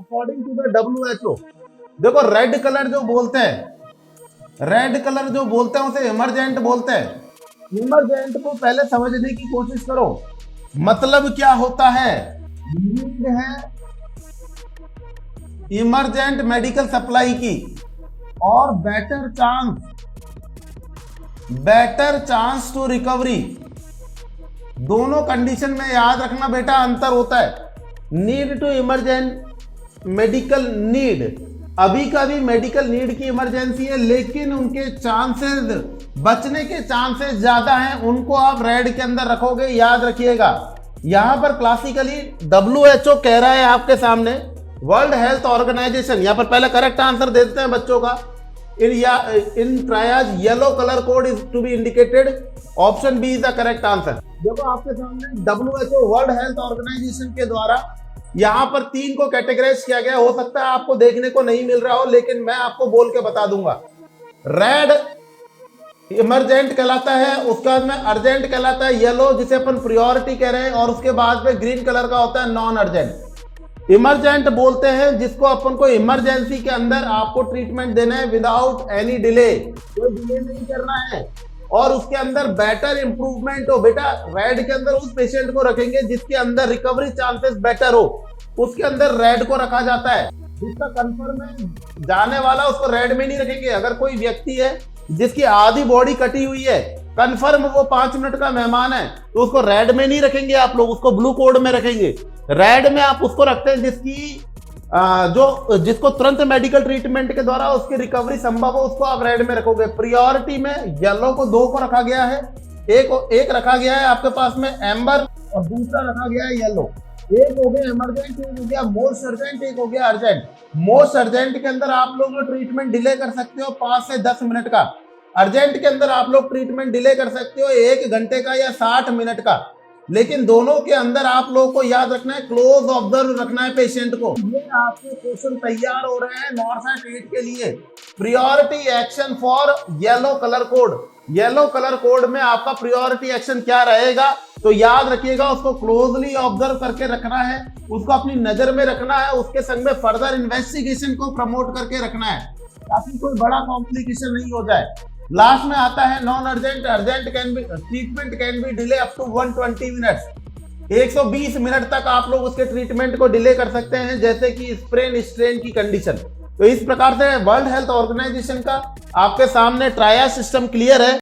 According to the WHO। देखो red colour जो बोलते हैं, रेड कलर जो बोलते हैं उसे इमरजेंट बोलते हैं। इमरजेंट को पहले समझने की कोशिश करो, मतलब क्या होता है। नीड है इमरजेंट मेडिकल सप्लाई की, और बेटर चांस टू रिकवरी। दोनों कंडीशन में याद रखना बेटा अंतर होता है। Need to emergent medical need, अभी का भी मेडिकल नीड की इमरजेंसी है, लेकिन उनके चांसेस बचने के चांसेस ज्यादा हैं, उनको आप रेड के अंदर रखोगे। याद रखिएगा यहां पर क्लासिकली WHO कह रहा है आपके सामने, वर्ल्ड हेल्थ ऑर्गेनाइजेशन। यहां पर पहले करेक्ट आंसर दे देते हैं बच्चों का। In triage yellow colour code is to be indicated, option b is the correct answer. देखो आपके सामने WHO वर्ल्ड हेल्थ ऑर्गेनाइजेशन के द्वारा यहां पर 3 को कैटेगराइज किया गया। हो सकता है आपको देखने को नहीं मिल रहा हो, लेकिन मैं आपको बोल के बता दूंगा। रेड इमरजेंट कहलाता है, उसके बाद में अर्जेंट कहलाता है, येलो जिसे अपन प्रायोरिटी कह रहे हैं, और उसके बाद में ग्रीन कलर का होता है नॉन अर्जेंट। इमरजेंट बोलते हैं जिसको अपन को इमरजेंसी के अंदर आपको ट्रीटमेंट देना है विदाउट एनी डिले, कोई डिले नहीं करना है, और उसके अंदर बेटर इंप्रूवमेंट हो। बेटा रेड के अंदर उस पेशेंट को रखेंगे जिसके अंदर रिकवरी चांसेस बेटर हो, उसके अंदर रेड को रखा जाता है। जिसका कंफर्म है जाने वाला उसको रेड में नहीं रखेंगे। अगर कोई व्यक्ति है जिसकी आधी बॉडी कटी हुई है, कंफर्म वो 5 मिनट का मेहमान है, तो उसको रेड में नहीं रखेंगे आप लोग, उसको ब्लू कोड में रखेंगे। रेड में आप उसको रखते हैं जिसको तुरंत मेडिकल ट्रीटमेंट के द्वारा उसकी रिकवरी संभव हो, उसको आप रेड में रखोगे। प्रायोरिटी में येलो को 2 को रखा गया है, एक रखा गया है आपके पास में एम्बर, और दूसरा रखा गया है येलो। एक हो गया इमरजेंट, एक हो गया मोस्ट अर्जेंट, एक हो गया अर्जेंट। मोस्ट अर्जेंट के अंदर आप लोग ट्रीटमेंट डिले कर सकते हो 5 से 10 मिनट का। अर्जेंट के अंदर आप लोग ट्रीटमेंट डिले कर सकते हो 1 घंटे का या 60 मिनट का। लेकिन दोनों के अंदर आप लोगों को याद रखना है, क्लोज ऑब्जर्व रखना है पेशेंट को। ये आपके क्वेश्चन तैयार हो रहे हैं नॉर्थ 8 के लिए। Priority action for yellow colour code, yellow colour code में आपका प्रायोरिटी एक्शन क्या रहेगा, तो याद रखिएगा उसको क्लोजली ऑब्जर्व करके रखना है, उसको अपनी नजर में रखना है, उसके संग में फर्दर इन्वेस्टिगेशन को प्रमोट करके रखना है ताकि कोई बड़ा कॉम्प्लिकेशन नहीं हो जाए। लास्ट में आता है non urgent. Urgent can be treatment can be delay up to 120 minutes, 120 minute तक आप लोग उसके ट्रीटमेंट को डिले कर सकते हैं, जैसे कि स्प्रेन स्ट्रेन की कंडीशन। तो इस प्रकार से वर्ल्ड हेल्थ ऑर्गेनाइजेशन का आपके सामने ट्रायज सिस्टम क्लियर है।